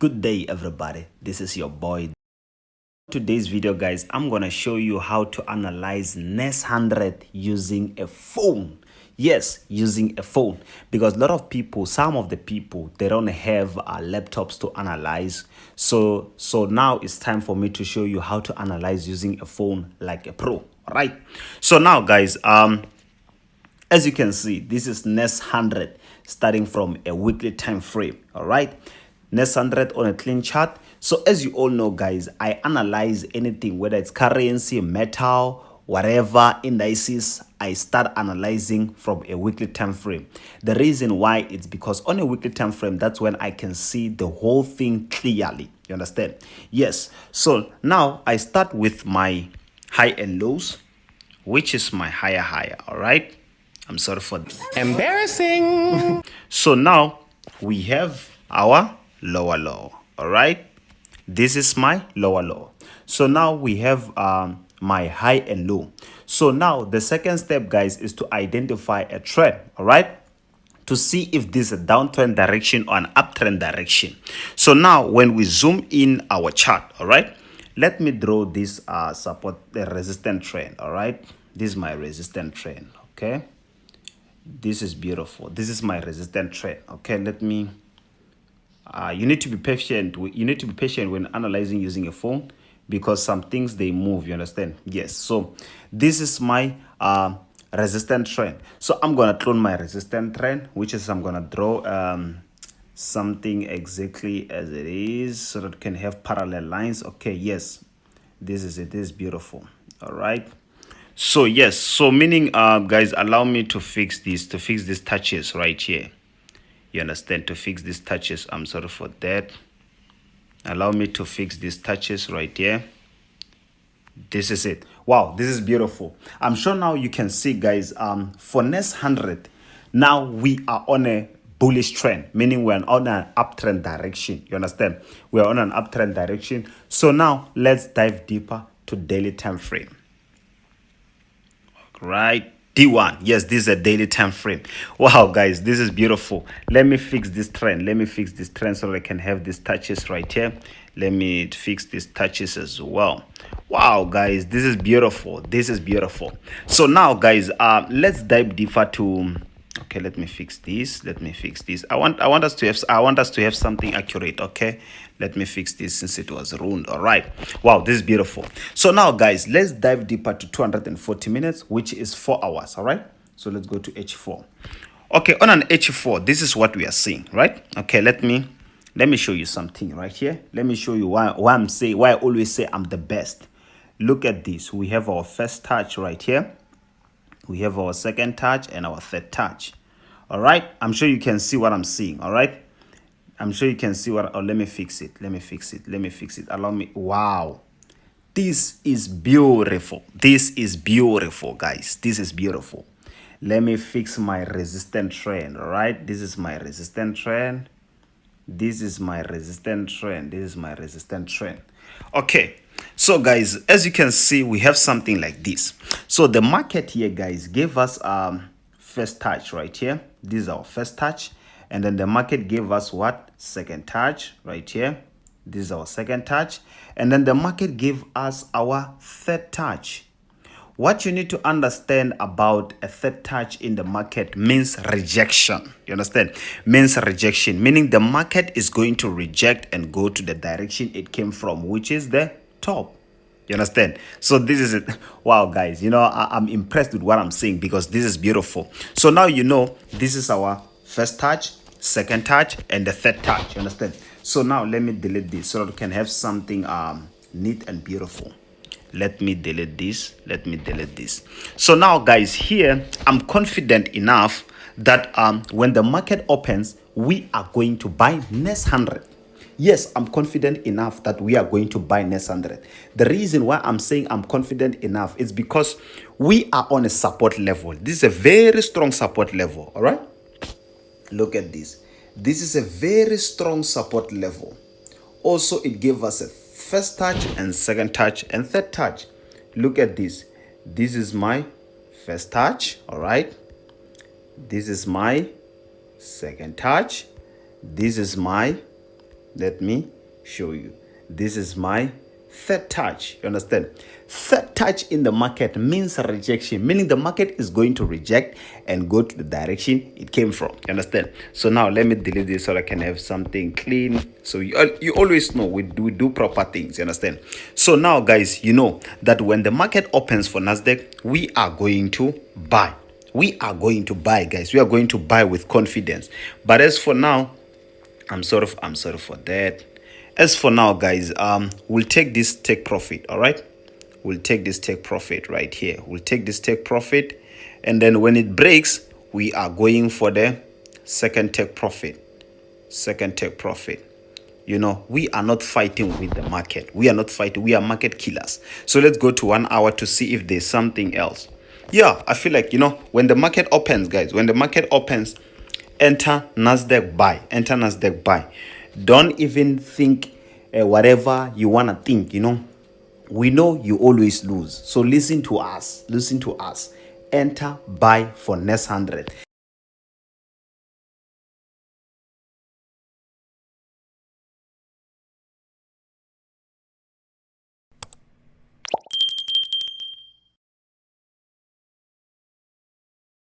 Good day everybody, this is your boy. Today's video guys, I'm gonna show you how to analyze Nas100 using a phone. Yes, using a phone, because a lot of people, some of the people, they don't have laptops to analyze. So now it's time for me to show you how to analyze using a phone like a pro. All right, so now guys, as you can see, this is Nas100 starting from a weekly time frame. All right, Nas100 on a clean chart. So as you all know guys, I analyze anything, whether it's currency, metal, whatever indices, I start analyzing from a weekly time frame. The reason why, it's because on a weekly time frame, that's when I can see the whole thing clearly. You understand? Yes. So now I start with my high and lows, which is my higher. All right, I'm sorry for that. Embarrassing. So now we have our lower low. All right, this is my lower low. So now we have my high and low. So now the second step guys is to identify a trend. All right, to see if this is a downtrend direction or an uptrend direction. So now when we zoom in our chart, all right, let me draw this support, the resistant trend. All right, this is my resistant trend. Okay, this is beautiful. This is my resistant trend. Okay, let me you need to be patient. You need to be patient when analyzing using a phone, because some things they move. You understand? Yes. So this is my resistant trend. So I'm gonna clone my resistant trend, which is I'm gonna draw something exactly as it is, so that it can have parallel lines. Okay. Yes, this is it. This is beautiful. All right. So yes. So meaning, guys, allow me to fix this. To fix these touches right here. You understand? To fix these touches, I'm sorry for that. Allow me to fix these touches right here. This is it. Wow, this is beautiful. I'm sure now you can see guys, for Nas100, now we are on a bullish trend, meaning we're on an uptrend direction. You understand? We're on an uptrend direction. So now let's dive deeper to daily time frame. Right, D1. Yes, this is a daily time frame. Wow guys, this is beautiful. Let me fix this trend. Let me fix this trend so that I can have these touches right here. Let me fix these touches as well. Wow guys, this is beautiful. This is beautiful. So now guys, let's dive deeper to, okay, let me fix this. Let me fix this. I want us to have something accurate. Okay, let me fix this since it was ruined. All right, wow, this is beautiful. So now guys, let's dive deeper to 240 minutes, which is 4 hours. All right, so let's go to H4. Okay, on an H4, this is what we are seeing, right? Okay, let me show you something right here. Let me show you why I always say I'm the best. Look at this. We have our first touch right here. We have our second touch and our third touch. All right, I'm sure you can see what I'm seeing. All right, I'm sure you can see what. Oh, let me fix it. Allow me. Wow, this is beautiful. This is beautiful guys. This is beautiful. Let me fix my resistant trend. All right, this is my resistant trend. This is my resistant trend. This is my resistant trend. Okay, so guys, as you can see, we have something like this. So the market here guys gave us first touch right here. This is our first touch, and then the market gave us what? Second touch right here. This is our second touch, and then the market gave us our third touch. What you need to understand about a third touch in the market means rejection. You understand? Means rejection, meaning the market is going to reject and go to the direction it came from, which is the top. You understand? So this is it. Wow guys, you know, I'm impressed with what I'm seeing, because this is beautiful. So now you know this is our first touch, second touch, and the third touch. You understand? So now let me delete this so that we can have something neat and beautiful. Let me delete this. Let me delete this. So now guys, here I'm confident enough that when the market opens, we are going to buy Nas100. Yes, I'm confident enough that we are going to buy Nas100. The reason why I'm saying I'm confident enough is because we are on a support level. This is a very strong support level. All right, look at this. This is a very strong support level. Also, it gave us a first touch and second touch and third touch. Look at this. This is my first touch. All right, this is my second touch. This is my Let me show you. This is my third touch. You understand? Third touch in the market means a rejection, meaning the market is going to reject and go to the direction it came from. You understand? So now let me delete this so I can have something clean. So you always know we do proper things. You understand? So now, guys, you know that when the market opens for Nasdaq, we are going to buy. We are going to buy, guys. We are going to buy with confidence. But as for now, I'm sorry for that. As for now, guys, we'll take this take profit. All right, we'll take this take profit right here. We'll take this take profit, and then when it breaks, we are going for the second take profit. Second take profit. You know, we are not fighting with the market. We are not fighting. We are market killers. So let's go to 1 hour to see if there's something else. Yeah, I feel like, you know, when the market opens, guys, when the market opens, enter Nasdaq buy. Enter Nasdaq buy. Don't even think whatever you want to think, you know. We know you always lose. So listen to us. Listen to us. Enter buy for Nas100.